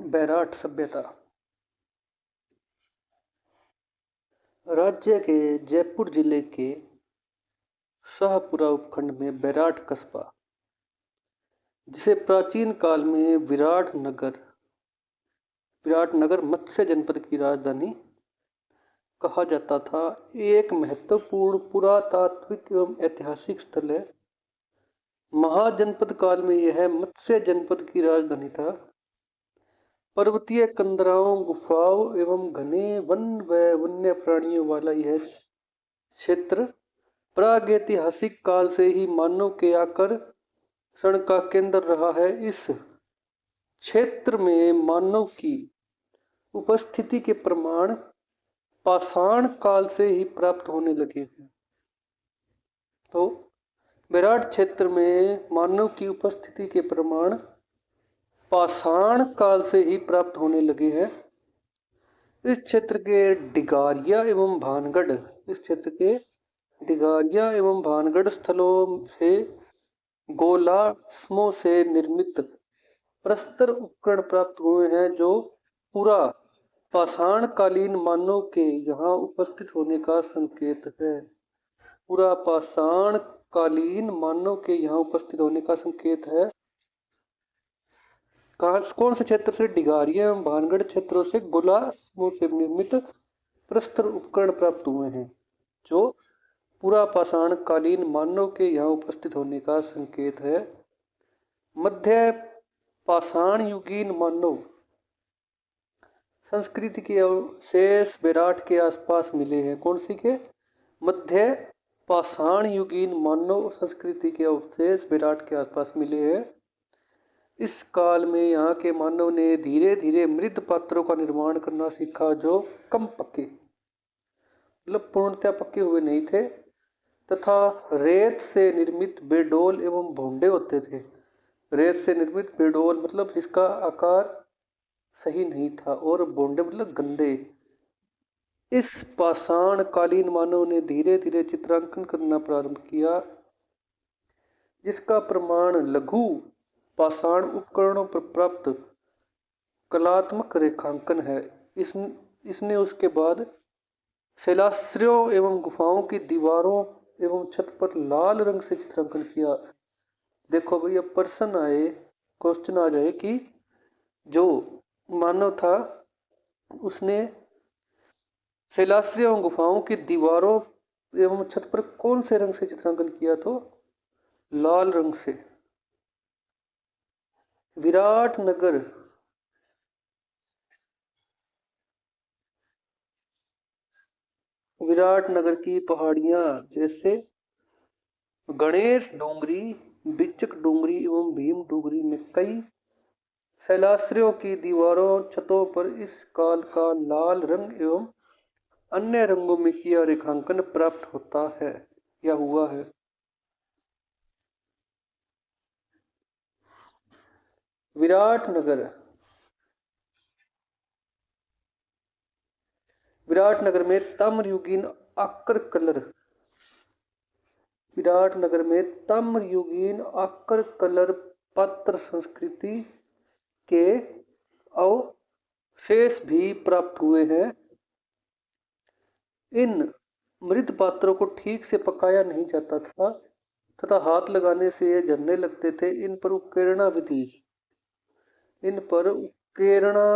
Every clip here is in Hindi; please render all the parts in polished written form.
बैराट सभ्यता। राज्य के जयपुर जिले के शाहपुरा उपखंड में बैराट कस्बा, जिसे प्राचीन काल में विराट नगर मत्स्य जनपद की राजधानी कहा जाता था, एक महत्वपूर्ण पुरातात्विक एवं ऐतिहासिक स्थल है। महाजनपद काल में यह मत्स्य जनपद की राजधानी था। पर्वतीय कंदराओं, गुफाओं एवं घने वन व वन्य प्राणियों वाला यह क्षेत्र प्रागैतिहासिक काल से ही मानव के आकर्षण का केंद्र रहा है। इस क्षेत्र में मानव की उपस्थिति के प्रमाण पाषाण काल से ही प्राप्त होने लगे हैं। तो बैराट क्षेत्र में मानव की उपस्थिति के प्रमाण पाषाण काल से ही प्राप्त होने लगे हैं। इस क्षेत्र के डिगारिया एवं भानगढ़ स्थलों से गोलाश्मों से निर्मित प्रस्तर उपकरण प्राप्त हुए हैं, जो पूरा पाषाण कालीन मानव के यहाँ उपस्थित होने का संकेत है। पूरा पाषाण कालीन मानव के यहाँ उपस्थित होने का संकेत है। कौन से क्षेत्र से? डिगारिया एवं भानगढ़ क्षेत्रों से गोलाश्मों से निर्मित प्रस्तर उपकरण प्राप्त हुए हैं, जो पूरा पाषाण कालीन मानव के यहाँ उपस्थित होने का संकेत है। मध्य पाषाण युगीन मानव संस्कृति के अवशेष बैराट के आसपास मिले हैं। कौन सी के? मध्य पाषाण युगीन मानव संस्कृति के अवशेष बैराट के आसपास मिले हैं। इस काल में यहाँ के मानव ने धीरे धीरे मृत पात्रों का निर्माण करना सीखा, जो कम पक्के, मतलब पूर्णतया पक्के हुए नहीं थे, तथा रेत से निर्मित बेडोल एवं भोंडे होते थे। रेत से निर्मित बेडोल मतलब जिसका आकार सही नहीं था, और भोंडे मतलब गंदे। इस पाषाण कालीन मानव ने धीरे धीरे चित्रांकन करना प्रारंभ किया, जिसका प्रमाण लघु पाषाण उपकरणों पर प्राप्त कलात्मक रेखांकन है। इसने उसके बाद शैलाश्रयों एवं गुफाओं की दीवारों एवं छत पर लाल रंग से चित्रांकन किया। देखो भाई, अब क्वेश्चन आ जाए कि जो मानव था उसने शैलाश्रय एवं गुफाओं की दीवारों एवं छत पर कौन से रंग से चित्रांकन किया? तो लाल रंग से। विराट नगर की पहाड़ियां जैसे गणेश डोंगरी, बिचक डोंगरी एवं भीम डोंगरी में कई शैलाश्रयों की दीवारों, छतों पर इस काल का लाल रंग एवं अन्य रंगों में किया रेखांकन प्राप्त होता है या हुआ है। विराट नगर में ताम्रयुगीन आकर कलर पत्र संस्कृति के अवशेष भी प्राप्त हुए हैं। इन मृत पात्रों को ठीक से पकाया नहीं जाता था तथा हाथ लगाने से ये जलने लगते थे। इन पर उकेरणा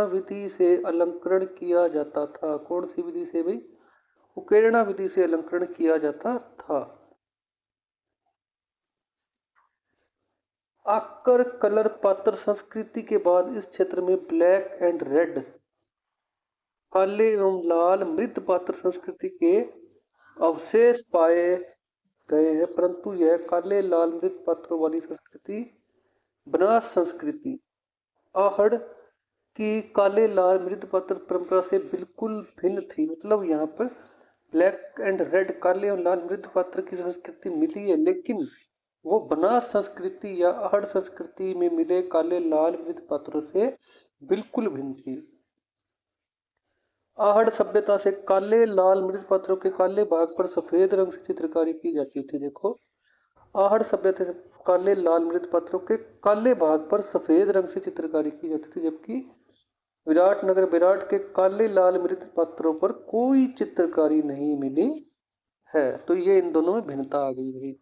विधि से अलंकरण किया जाता था। कौन सी विधि से भाई? उकेरणा विधि से अलंकरण किया जाता था। आकर कलर पात्र संस्कृति के बाद इस क्षेत्र में ब्लैक एंड रेड, काले एवं लाल मृत पात्र संस्कृति के अवशेष पाए गए हैं, परंतु यह काले लाल मृत पात्रों वाली संस्कृति बनास संस्कृति आहड़ की काले लाल मृत पात्र परंपरा से बिल्कुल भिन्न थी। मतलब यहाँ पर ब्लैक एंड रेड, काले और लाल मृत पात्र की संस्कृति मिली है, लेकिन वो बनास संस्कृति या आहड़ संस्कृति में मिले काले लाल मृत पात्रों से बिल्कुल भिन्न थी। आहड़ सभ्यता से काले लाल मृत पात्रों के काले भाग पर सफेद रंग से चित्रकारी की जाती थी। देखो, आहड़ सभ्यता से काले लाल मृत पात्रों के काले भाग पर सफेद रंग से चित्रकारी की जाती थी, जबकि विराटनगर बेराट के काले लाल मृत पात्रों पर कोई चित्रकारी नहीं मिली है। तो ये इन दोनों में भिन्नता आ गई भाई।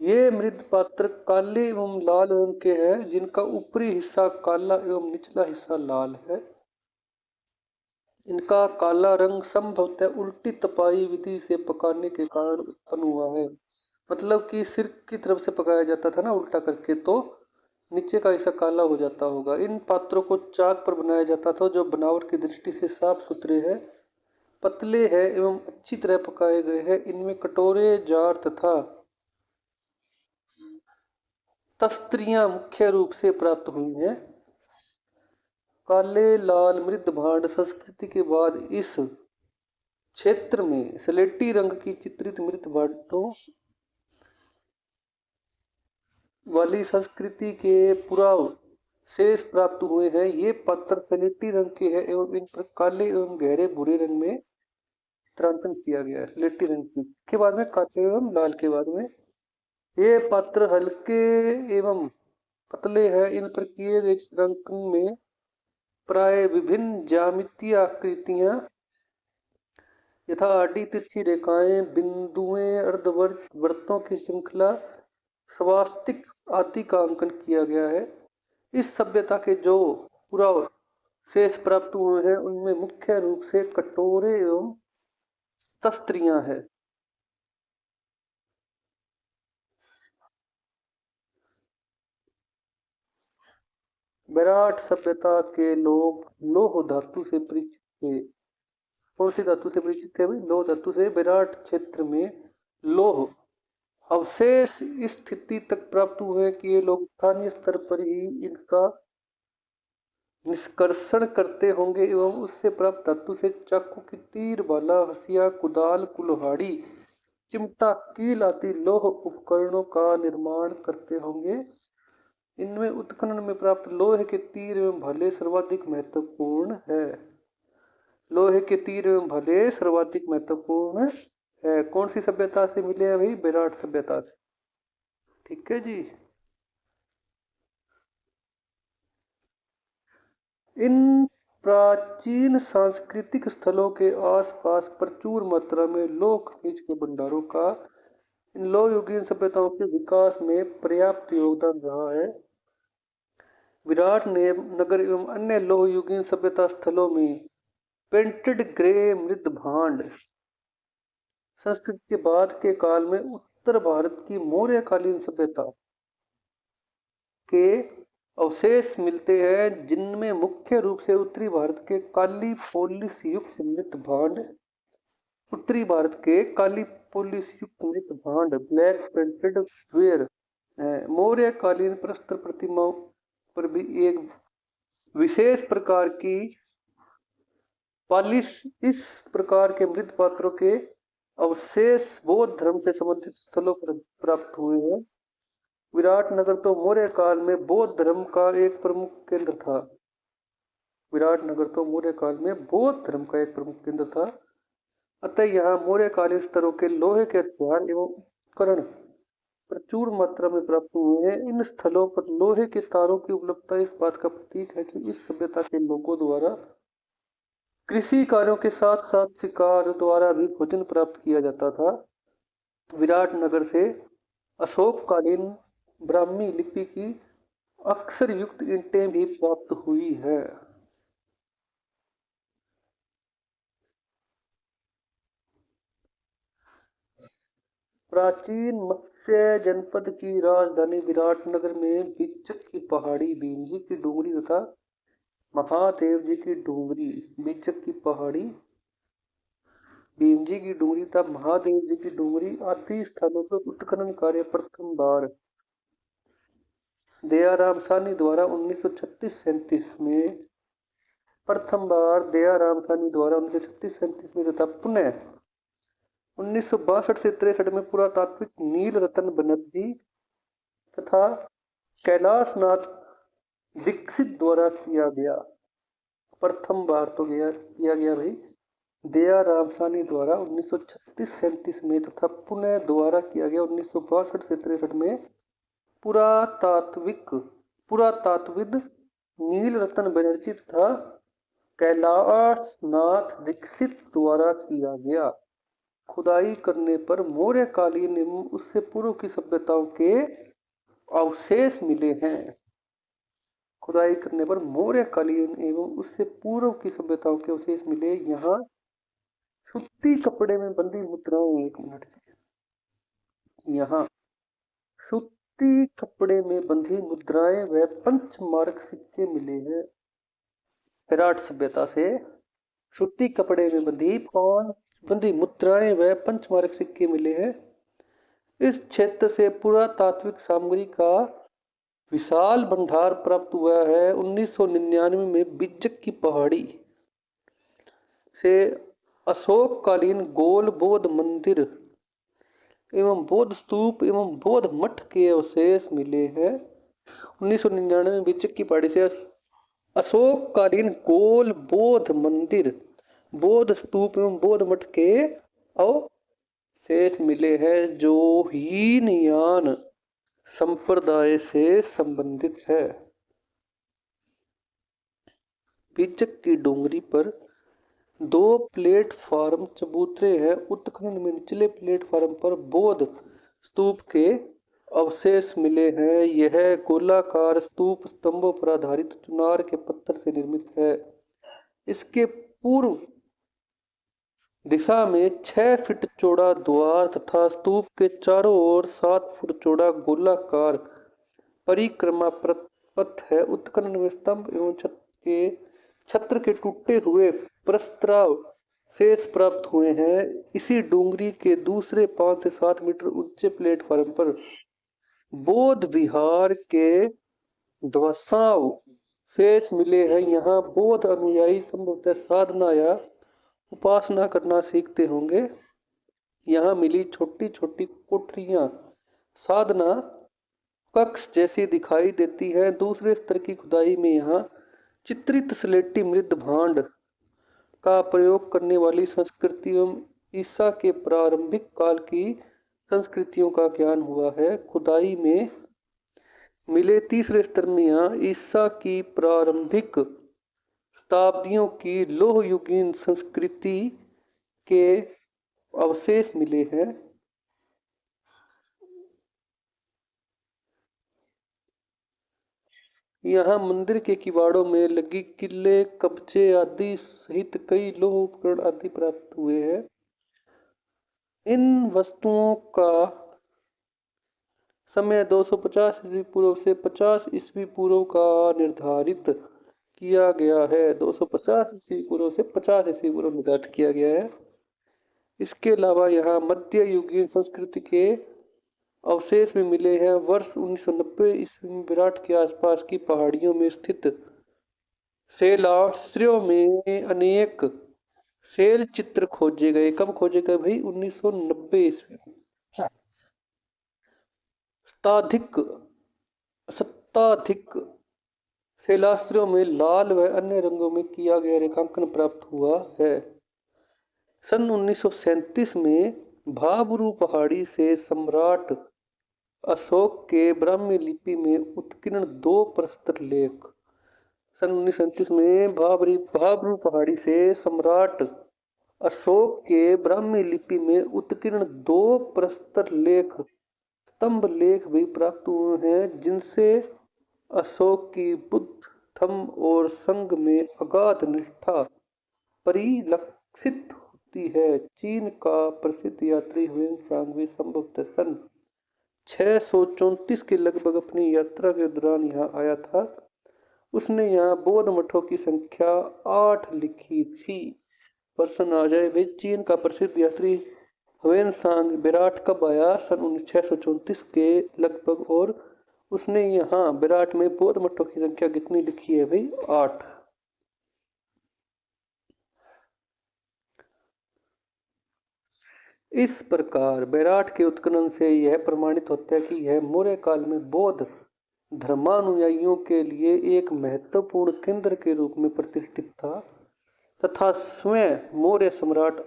ये मृत पात्र काले एवं लाल रंग के हैं, जिनका ऊपरी हिस्सा काला एवं निचला हिस्सा लाल है। इनका काला रंग संभवतः उल्टी तपाई विधि से पकाने के कारण उत्पन्न हुआ है। मतलब कि सिर की तरफ से पकाया जाता था ना उल्टा करके, तो नीचे का हिस्सा काला हो जाता होगा। इन पात्रों को चाक पर बनाया जाता था, जो बनावट की दृष्टि से साफ सुथरे हैं, पतले हैं एवं अच्छी तरह पकाए गए हैं। इनमें कटोरे, जार तथा तस्त्रियां मुख्य रूप से प्राप्त हुई हैं। काले लाल मृत भांड संस्कृति के बाद इस क्षेत्र में स्लेटी रंग की चित्रित मृत भांडों वाली संस्कृति के पुराव शेष प्राप्त हुए हैं। ये पत्थर स्लेटी रंग के हैं एवं इन पर काले एवं गहरे भूरे रंग में चित्रांकन किया गया है। स्लेटी रंग के बाद में काले एवं लाल के बाद में ये पत्थर हल्के एवं पतले हैं। इन पर किए गए चित्रांकन में प्राय विभिन्न ज्यामितीय आकृतियां यथा आडी तिरछी रेखाएं, बिंदुएं, अर्धवृत्त, वृत्तों की श्रृंखला, स्वास्तिक आदि का अंकन किया गया है। इस सभ्यता के जो पुराव शेष प्राप्त हुए हैं उनमें मुख्य रूप से कटोरे एवं तस्त्रियां हैं। विराट सभ्यता के लोग लौह धातु से परिचित थे। कौन सी धातु से परिचित थे भाई? लौह धातु से। विराट क्षेत्र में लौह अवशेष इस स्थिति तक प्राप्त हुए कि ये लोग स्थानीय स्तर पर ही इनका निष्कर्षण करते होंगे एवं उससे प्राप्त धातु से चाकू की तीर, भाला, हंसिया, कुदाल, कुल्हाड़ी, चिमटा, कील आदि लौह उपकरणों का निर्माण करते होंगे। इनमें उत्खनन में प्राप्त लोहे के तीर एवं भाले सर्वाधिक महत्वपूर्ण है। लोहे के तीर एवं भाले सर्वाधिक महत्वपूर्ण है। कौन सी सभ्यता से मिले हैं भाई? विराट सभ्यता से। ठीक है जी। इन प्राचीन सांस्कृतिक स्थलों के आसपास प्रचुर मात्रा में लौह खनिज के भंडारों का इन लौह युगीन सभ्यताओं के विकास में पर्याप्त योगदान रहा है। विराट नगर एवं अन्य लौह युगीन सभ्यता स्थलों में पेंटेड ग्रे मृद भांड संस्कृति के बाद के काल में उत्तर भारत की मौर्यकालीन सभ्यता के अवशेष मिलते हैं, जिनमें मुख्य रूप से उत्तरी भारत के काली पोलिस युक्त मृत भांड ब्लैक पेंटेड वेयर मौर्यकालीन प्रस्तर प्रतिमाओं पर भी एक विशेष प्रकार की पॉलिश। इस प्रकार के मृत पात्रों के अवशेष बौद्ध धर्म से संबंधित स्थलों पर प्राप्त हुए हैं। विराट नगर तो मौर्य काल में बौद्ध धर्म का एक प्रमुख केंद्र था। विराट नगर तो मौर्य काल में बौद्ध धर्म का एक प्रमुख केंद्र था। अतः यहाँ मौर्यकालीन स्तरों के लोहे के हथियार एवं उपकरण प्रचुर मात्रा में प्राप्त हुए हैं। इन स्थलों पर लोहे के तारों की उपलब्धता इस बात का प्रतीक है कि इस सभ्यता के लोगों द्वारा कृषि कार्यों के साथ साथ शिकार द्वारा भी भोजन प्राप्त किया जाता था। विराट नगर से अशोककालीन ब्राह्मी लिपि की अक्षर युक्त ईंटें भी प्राप्त हुई है। प्राचीन मत्स्य जनपद की राजधानी विराटनगर में बीचक की पहाड़ी, भीमजी की डूंगरी तथा महादेव जी की डूंगरी, बीचक की पहाड़ी, भीमजी की डूंगरी तथा महादेव जी की डूंगरी आदि स्थानों पर उत्खनन कार्य प्रथम बार दयाराम साहनी द्वारा 1936-37 में तथा पुनः 1962 से 63 में पुरातात्विक नील रतन बनर्जी तथा कैलाशनाथ दीक्षित द्वारा किया गया। प्रथम बार तो किया गया भाई दयाराम साहनी द्वारा 1936-37 में तथा पुनः द्वारा किया गया 1962 से 63 में पुरातात्विक पुरातात्विद नीलरतन बनर्जी तथा कैलाशनाथ दीक्षित द्वारा किया गया। खुदाई करने पर मौर्यकालीन एवं उससे पूर्व की सभ्यताओं के अवशेष मिले हैं। खुदाई करने पर मौर्यकालीन एवं उससे पूर्व की सभ्यताओं के अवशेष मिले। यहाँ सूती कपड़े में बंधी मुद्राएं, एक मिनट, यहाँ सूती कपड़े में बंधी मुद्राएं व पंचमार्क सिक्के मिले हैं। विराट सभ्यता से सूती कपड़े में बंधी मुद्राएं व पंचमार्क सिक्के मिले हैं। इस क्षेत्र से पुरातात्विक सामग्री का विशाल भंडार प्राप्त हुआ है। 1999 में बिज्जक की पहाड़ी से अशोककालीन गोल बौद्ध मंदिर एवं बौद्ध स्तूप एवं बौद्ध मठ के अवशेष मिले हैं। 1999 में बिज्जक की पहाड़ी से अशोककालीन गोल बौद्ध मंदिर, बौद्ध स्तूप एवं बौद्ध मठ के अवशेष मिले हैं, जो हीनयान संप्रदाय से संबंधित है। बिज्जक की डोंगरी पर 2 प्लेटफार्म चबूतरे हैं। उत्तरखंड में निचले प्लेटफार्म पर बौद्ध स्तूप के अवशेष मिले हैं। यह गोलाकार स्तूप स्तंभों पर आधारित चुनार के पत्थर से निर्मित है। इसके पूर्व दिशा में 6 फीट चौड़ा द्वार तथा स्तूप के चारों ओर 7 फुट चौड़ा गोलाकार परिक्रमा पथ है। उत्खनन में स्तंभ एवं छत्र के टूटे हुए प्रस्ताव शेष प्राप्त हुए हैं। इसी डोंगरी के दूसरे 5 से 7 मीटर ऊंचे प्लेटफार्म पर बौद्ध विहार के ध्वंसाव शेष मिले हैं। यहाँ बौद्ध अनुयायी संभवतः साधना या उपासना करना सीखते होंगे। यहाँ मिली छोटी छोटी कोठरियां साधना कक्ष जैसी दिखाई देती है। दूसरे स्तर की खुदाई में यहाँ चित्रित स्लेटी मृद भांड का प्रयोग करने वाली संस्कृतियों ईसा के प्रारंभिक काल की संस्कृतियों का ज्ञान हुआ है। खुदाई में मिले तीसरे स्तर में यहाँ ईसा की प्रारंभिक शताब्दियों की लोह युगीन संस्कृति के अवशेष मिले हैं। यहाँ मंदिर के किवाड़ों में लगी किले, कब्जे आदि सहित कई लोह उपकरण आदि प्राप्त हुए हैं। इन वस्तुओं का समय 250 ईस्वी पूर्व से 50 ईस्वी पूर्व का निर्धारित किया गया है। 250 ईस्वी पूर्व से 50 ईस्वी पूर्व निर्धारित किया गया है। इसके अलावा यहाँ मध्य युगीन संस्कृति के अवशेष भी मिले हैं। वर्ष 1990 ईस्वी में विराट के आसपास की पहाड़ियों में स्थित शैलाश्रयों में अनेक शैल चित्र खोजे गए। कब खोजे गए भाई? 1990 ईस्वी में। सत्ताधिक शैलाश्रयों में लाल व अन्य रंगों में किया गया रेखांकन प्राप्त हुआ है। सन 1937 में भाबरू पहाड़ी से सम्राट अशोक के ब्राह्मी लिपि में उत्कीर्ण 2 प्रस्तर लेख। सन 1937 में भाबरू पहाड़ी से सम्राट अशोक के ब्राह्मी लिपि में उत्कीर्ण 2 प्रस्तर लेख, स्तंभ लेख भी प्राप्त हुए हैं, जिनसे अशोक की बुद्ध धम्म और संघ में अगाध निष्ठा परिलक्षित होती है। चीन का प्रसिद्ध यात्री ह्वेनसांग भी संभवतः सन 634 के लगभग अपनी यात्रा के दौरान यहाँ आया था। उसने यहाँ बौद्ध मठों की संख्या 8 लिखी थी। प्रश्न आ जाए भाई, चीन का प्रसिद्ध यात्री ह्वेनसांग विराट कब आया? सन 634 के लगभग, और उसने यहाँ विराट में बौद्ध मठों की संख्या कितनी लिखी है भाई? 8। इस प्रकार विराट के उत्खनन से यह प्रमाणित होता है कि यह मौर्य काल में बौद्ध धर्मानुयायियों के लिए एक महत्वपूर्ण केंद्र के रूप में प्रतिष्ठित था तथा स्वयं मौर्य सम्राट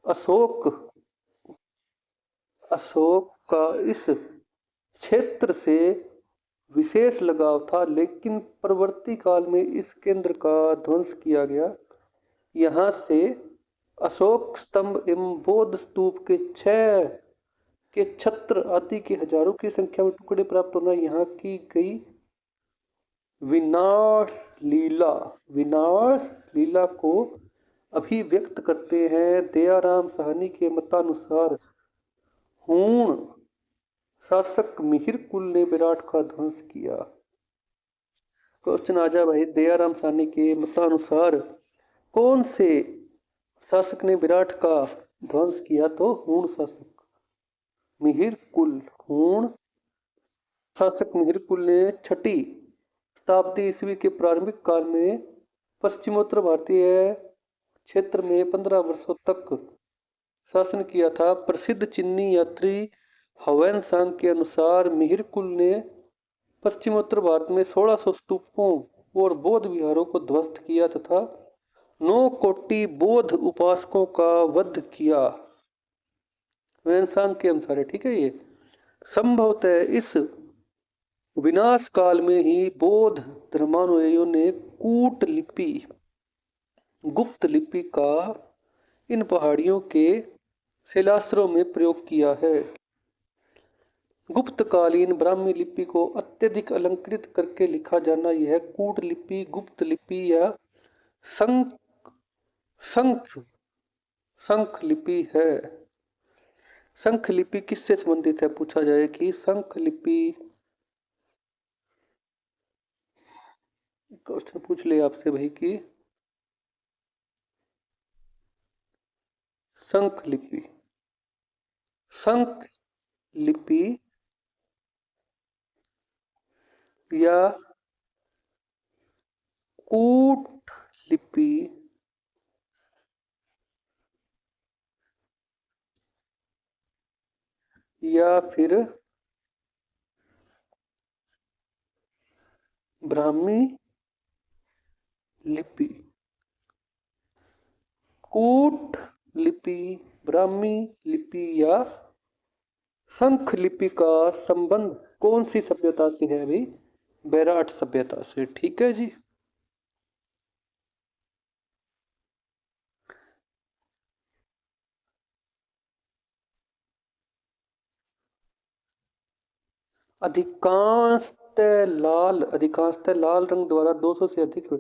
अशोक का इस क्षेत्र से विशेष लगाव था, लेकिन परवर्ती काल में इस केंद्र का ध्वंस किया गया। यहाँ से अशोक स्तंभ एवं बौद्ध स्तूप के 6 के छत्र आदि के हजारों की संख्या में टुकड़े प्राप्त होना यहाँ की गई विनाश लीला को अभिव्यक्त करते हैं। दयाराम साहनी के मतानुसार हूण शासक मिहिर कुल ने विराट का ध्वंस किया। क्वेश्चन आ जा भाई, दयाराम साहनी के मतानुसार कौन से शासक ने विराट का ध्वंस किया? तो हूण शासक मिहिर कुल। हूण शासक मिहिर कुल ने 6ठी शताब्दी ईस्वी के प्रारंभिक काल में पश्चिमोत्तर भारतीय क्षेत्र में 15 वर्षों तक शासन किया था। प्रसिद्ध चीनी यात्री हवेन सांग के अनुसार मिहिर कुल ने पश्चिमोत्तर भारत में 1600 स्तूपों और बौद्ध विहारों को ध्वस्त किया तथा 9 कोटि बौद्ध उपासकों का वध किया। हवेन सांग के अनुसार है, ठीक है। ये संभवतः इस विनाश काल में ही बौद्ध धर्मानुयायियों ने कूट लिपि, गुप्त लिपि का इन पहाड़ियों के शिलास्त्रों में प्रयोग किया है। गुप्तकालीन ब्राह्मी लिपि को अत्यधिक अलंकृत करके लिखा जाना यह कूट लिपि, गुप्त लिपि या शंख लिपि है। शंख लिपि किससे संबंधित है? पूछा जाए कि शंख लिपि, क्वेश्चन पूछ ले आपसे भाई कि शंख लिपि या कूट लिपि या फिर ब्राह्मी लिपि। कूट लिपि, ब्राह्मी लिपि या शंख लिपि का संबंध कौन सी सभ्यता से है भाई? बैराट सभ्यता से, ठीक है जी। अधिकांशतः लाल रंग द्वारा 200 से अधिक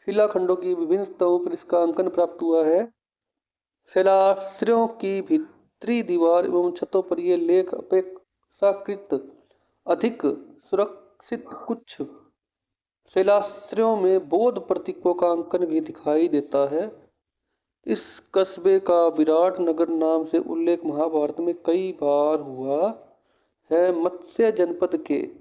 शिलाखंडों की विभिन्न स्तरों पर इसका अंकन प्राप्त हुआ है। शिलाश्रयों की भीतरी दीवार एवं छतों पर ये लेख अपेक्षाकृत अधिक सुरक्षित। कुछ शिलाश्रयों में बौद्ध प्रतीकों का अंकन भी दिखाई देता है। इस कस्बे का विराट नगर नाम से उल्लेख महाभारत में कई बार हुआ है। मत्स्य जनपद के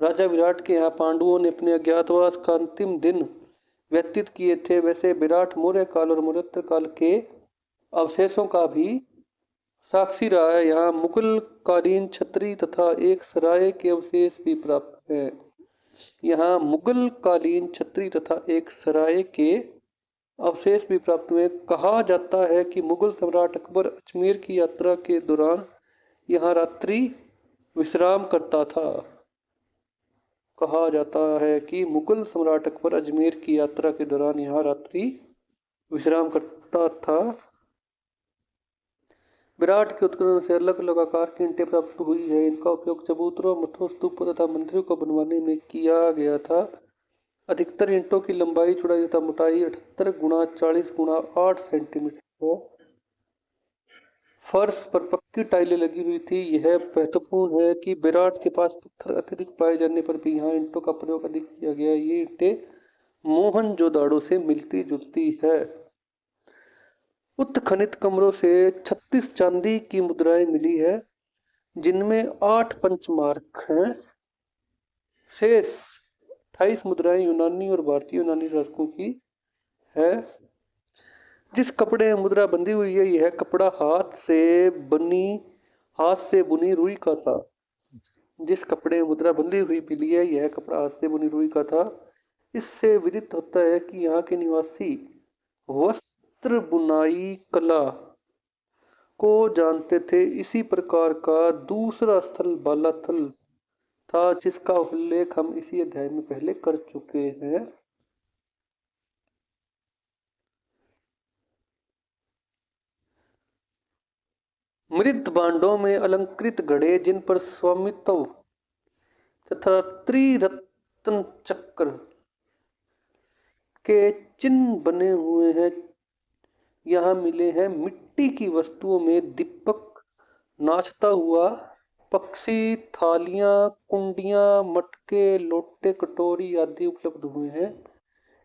राजा विराट के यहाँ पांडवों ने अपने अज्ञातवास का अंतिम दिन व्यतीत किए थे। वैसे विराट मौर्य काल और मौर्योत्तर काल के अवशेषों का भी साक्षी रहा है। यहाँ मुगल कालीन छतरी तथा एक सराय के अवशेष भी प्राप्त है। यहाँ मुगल कालीन छतरी तथा एक सराय के अवशेष भी प्राप्त हुए। कहा जाता है कि मुगल सम्राट अकबर अजमेर की यात्रा के दौरान यहाँ रात्रि विश्राम करता था। कहा जाता है कि मुगल सम्राट अकबर अजमेर की यात्रा के दौरान यहाँ रात्रि विश्राम करता था। विराट के उत्खनन से अलग अलग आकार की ईंटें प्राप्त हुई है। इनका उपयोग चबूतरों, मठों, स्तूपों तथा मंदिरों को बनवाने में किया गया था। अधिकतर ईंटों की लंबाई, चौड़ाई तथा मोटाई 78 गुणा 40 गुणा 8 सेंटीमीटर है। फर्श पर पक्की टाइलें लगी हुई थी। यह महत्वपूर्ण है कि विराट के पास पत्थर अत्यधिक पाए जाने पर भी यहाँ ईंटों का प्रयोग अधिक किया गया। ये ईंटें मोहनजोदाड़ो से मिलती जुलती है। उत्खनित कमरों से 36 चांदी की मुद्राएं मिली है, जिनमें 8 पंचमार्क हैं। शेष 28 मुद्राएं यूनानी और भारतीय यूनानी धारकों की है। जिस कपड़े में मुद्रा बंधी हुई है, यह कपड़ा हाथ से बुनी रुई का था। जिस कपड़े में मुद्रा बंधी हुई मिली है, यह कपड़ा हाथ से बुनी रुई का था। इससे विदित होता है कि यहाँ के निवासी वस्त्र बुनाई कला को जानते थे। इसी प्रकार का दूसरा स्थल बालाथल था, जिसका उल्लेख हम इसी अध्याय में पहले कर चुके हैं। मृत भांडों में अलंकृत घड़े, जिन पर स्वामित्व तथा त्रिरत्न चक्र के चिन्ह बने हुए हैं, यहाँ मिले हैं। मिट्टी की वस्तुओं में दीपक, नाचता हुआ पक्षी, थालियां, कुंडियां, मटके, लोटे, कटोरी आदि उपलब्ध हुए हैं।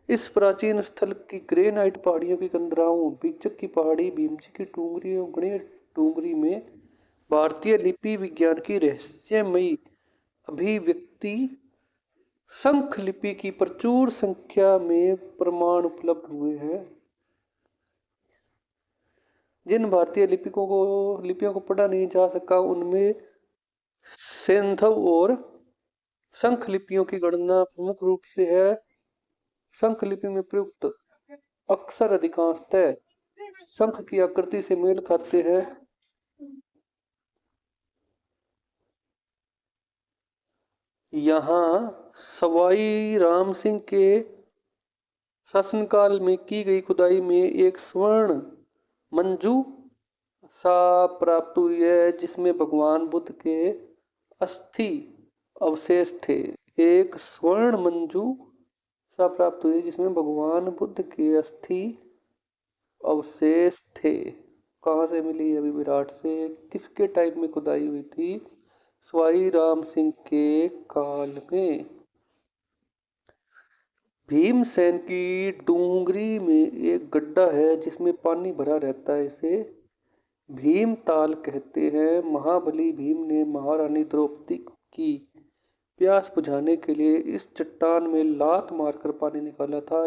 इस प्राचीन स्थल की ग्रेनाइट पहाड़ियों की कंदराओं, बीचक की पहाड़ी, भीमजी की डूंगरी और गणेश डूंगरी में भारतीय लिपि विज्ञान की रहस्यमयी अभिव्यक्ति शंख लिपि की प्रचुर संख्या में प्रमाण उपलब्ध हुए हैं। जिन भारतीय लिपियों को पढ़ा नहीं जा सका, उनमें सैंधव और शंख लिपियों की गणना प्रमुख रूप से है। शंख लिपि में प्रयुक्त अक्षर अधिकांशतः शंख की आकृति से मेल खाते हैं। यहाँ सवाई राम सिंह के शासनकाल में की गई खुदाई में एक स्वर्ण मंजू सा प्राप्त हुई है, जिसमें भगवान बुद्ध के अस्थि अवशेष थे। एक स्वर्ण मंजू सा प्राप्त हुई जिसमें भगवान बुद्ध के अस्थि अवशेष थे। कहाँ से मिली? अभी विराट से। किसके टाइम में खुदाई हुई थी? सवाई राम सिंह के काल में। भीमसेन की डूंगरी में एक गड्ढा है जिसमें पानी भरा रहता है। इसे भीमताल कहते हैं। महाबली भीम ने महारानी द्रौपदी की प्यास बुझाने के लिए इस चट्टान में लात मारकर पानी निकाला था।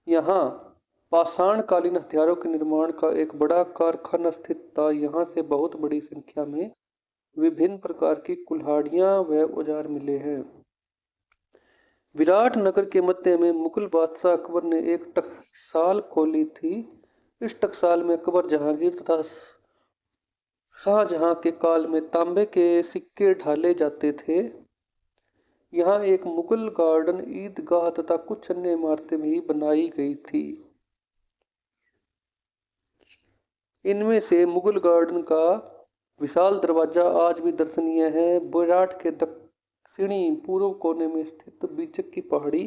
यहाँ पाषाणकालीन हथियारों के निर्माण का एक बड़ा कारखाना स्थित था। यहाँ से बहुत बड़ी संख्या में विभिन्न प्रकार की कुल्हाड़ियां व औजार मिले हैं। विराट नगर के मध्य में मुगल बादशाह अकबर ने एक टकसाल खोली थी। इस टकसाल में अकबर, जहांगीर तथा शाहजहां के काल में तांबे के सिक्के ढाले जाते थे। यहाँ एक मुगल गार्डन, ईदगाह तथा कुछ अन्य इमारतें भी बनाई गई थी। इनमें से मुगल गार्डन का विशाल दरवाजा आज भी दर्शनीय है। विराट के दक्षिणी पूर्व कोने में स्थित बीचक की पहाड़ी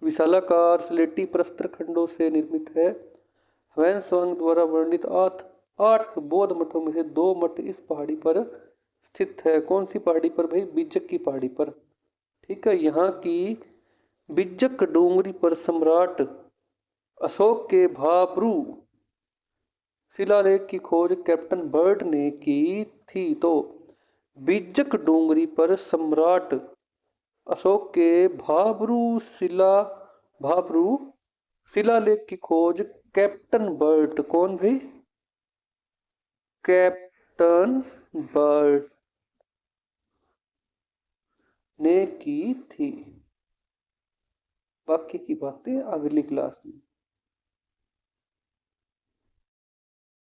विशालाकार स्लेटी प्रस्तर खंडों से निर्मित है। ह्वेन-त्सांग द्वारा वर्णित आठ बौद्ध मठों में से 2 मठ इस पहाड़ी पर स्थित है। कौन सी पहाड़ी पर भाई? बीचक की पहाड़ी पर। ठीक है। यहाँ की बीचक डूंगरी पर सम्राट अशोक के भाब्रू शिलालेख की खोज कैप्टन बर्ड ने की थी। तो बीचक डूंगरी पर सम्राट अशोक के भाब्रू शिलालेख की खोज कैप्टन बर्ड, कौन भाई? कैप्टन बर्ड ने की थी। बाकी की बातें अगली क्लास में।